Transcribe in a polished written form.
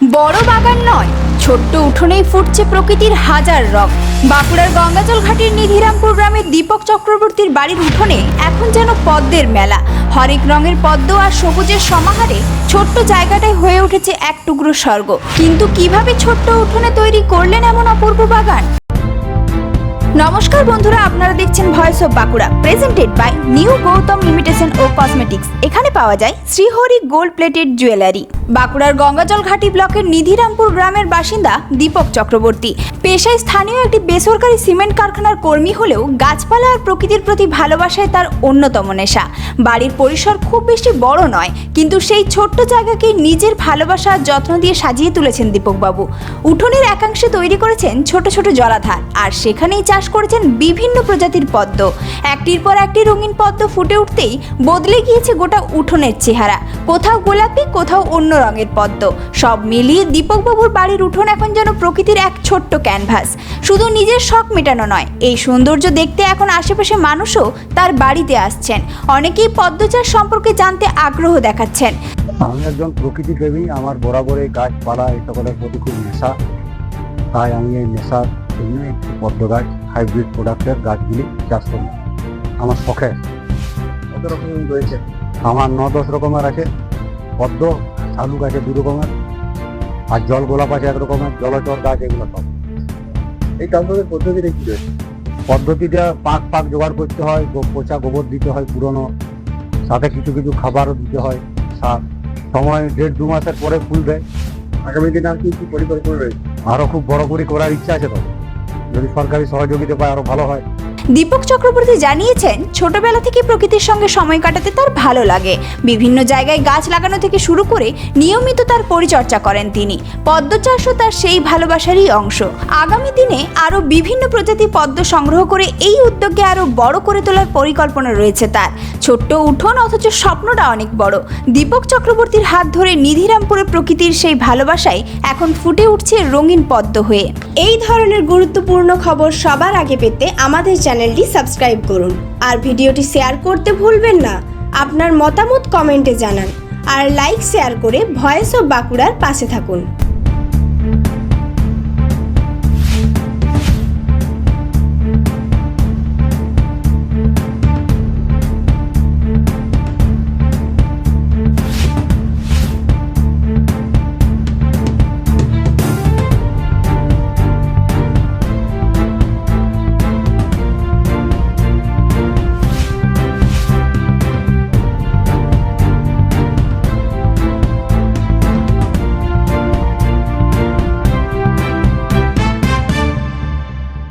বড় বাগান নয়, ছোট্ট উঠোনেই ফুটছে প্রকৃতির হাজার রং। বাঁকুড়ার গঙ্গাজল ঘাটের নিধিরামপুর গ্রামের দীপক চক্রবর্তীর বাড়ির উঠোনে এখন যেন পদ্মের মেলা। হরেক রঙের পদ্ম আর সবুজের সমাহারে ছোট্ট জায়গাটায় হয়ে উঠেছে এক টুকরো স্বর্গ। কিন্তু কিভাবে ছোট্ট উঠোনে তৈরি করলেন এমন অপূর্ব বাগান? নমস্কার বন্ধুরা, আপনারা দেখছেন voice of Bankura, presented by new Gautam imitation ও কসমেটিক্স। এখানে পাওয়া যায় শ্রীহরি গোল্ড প্লেটেড জুয়েলারি। বাঁকুড়ার গঙ্গাজল ঘাটি ব্লকের নিধিরামপুর গ্রামের বাসিন্দা দীপক চক্রবর্তী পেশায় স্থানীয় একটি বেসরকারি সিমেন্ট কারখানার কর্মী হলেও গাছপালা আর প্রকৃতির প্রতি ভালোবাসায় তার অন্যতম নেশা। বাড়ির পরিসর খুব বেশি বড় নয়, কিন্তু সেই ছোট্ট জায়গাকেই নিজের ভালোবাসা আর যত্ন দিয়ে সাজিয়ে তুলেছেন দীপকবাবু। উঠোনের একাংশে তৈরি করেছেন ছোট ছোট জলাধার, আর সেখানেই চাষ করেছেন বিভিন্ন প্রজাতির পদ্ম। একটির পর একটি রঙিন পদ্ম ফুটে উঠতেই বদলে গিয়েছে গোটা উঠোনের চেহারা। কোথাও গোলাপি, কোথাও অন্য রঙের পদ্ম। সব মিলিয়ে দীপকবাবুর বাড়ির উঠোন এখন যেন প্রকৃতির এক ছোট্ট ক্যানভাস। শুধু নিজের শখ মেটানো নয়, এই সৌন্দর্য দেখতে এখন আশেপাশে মানুষও তার বাড়িতে আসছেন। অনেকেই পদ্ম চাষ সম্পর্কে জানতে আগ্রহ দেখাচ্ছেন। আমি একজন প্রকৃতি প্রেমী, আমার বরাবর এই গাছপালা এই সকলের প্রতি খুব নেশা। তাই আমি এই নেশার জন্য একটি পদ্ম গাছ, হাইব্রিড প্রোডাক্টের গাছগুলি চাষ করি আমার শখে। কত রকম রয়েছে? আমার 9-10 রকমের আছে পদ্ম, শালুক আছে 2 রকমের, আর জল গোলাপ আছে 1 রকমের, জলচর গাছ, এগুলো সব। এই চাষের পদ্ধতিটা কি রয়েছে? পদ্ধতিটা পাক জোগাড় করতে হয়, পচা গোবর দিতে হয় পুরনো, সাথে কিছু কিছু খাবারও দিতে হয়, সার। সময় 1.5-2 মাসের পরে ফুল দেয়। আগামী দিনে আর কি পরিকল্পনা রয়েছে? আরো খুব বড় করে করার ইচ্ছা আছে, তো যদি সরকারি সহযোগিতা পায় আরো ভালো হয়। দীপক চক্রবর্তী জানিয়েছেন, ছোটবেলা থেকে প্রকৃতির সঙ্গে সময় কাটাতে তার ভালো লাগে। বিভিন্ন জায়গায় গাছ লাগানো থেকে শুরু করে নিয়মিত তার পরিচর্যা করেন তিনি। পদ্ম চাষও তার সেই ভালোবাসারই অংশ। আগামী দিনে আরও বিভিন্ন প্রজাতির পদ্ম সংগ্রহ করে এই উদ্যোগকে আরও বড় করে তোলার পরিকল্পনা রয়েছে তার। ছোট্ট উঠোন, অথচ স্বপ্নটা অনেক বড়। দীপক চক্রবর্তীর হাত ধরে নিধিরামপুরের প্রকৃতির সেই ভালোবাসায় এখন ফুটে উঠছে রঙিন পদ্ম হয়ে। এই ধরনের গুরুত্বপূর্ণ খবর সবার আগে পেতে আমাদের চ্যানেলটি সাবস্ক্রাইব করুন আর ভিডিওটি শেয়ার করতে ভুলবেন না। আপনার মতামত কমেন্টে জানান আর লাইক শেয়ার করে ভয়েস অফ বাঁকুড়ার পাশে থাকুন।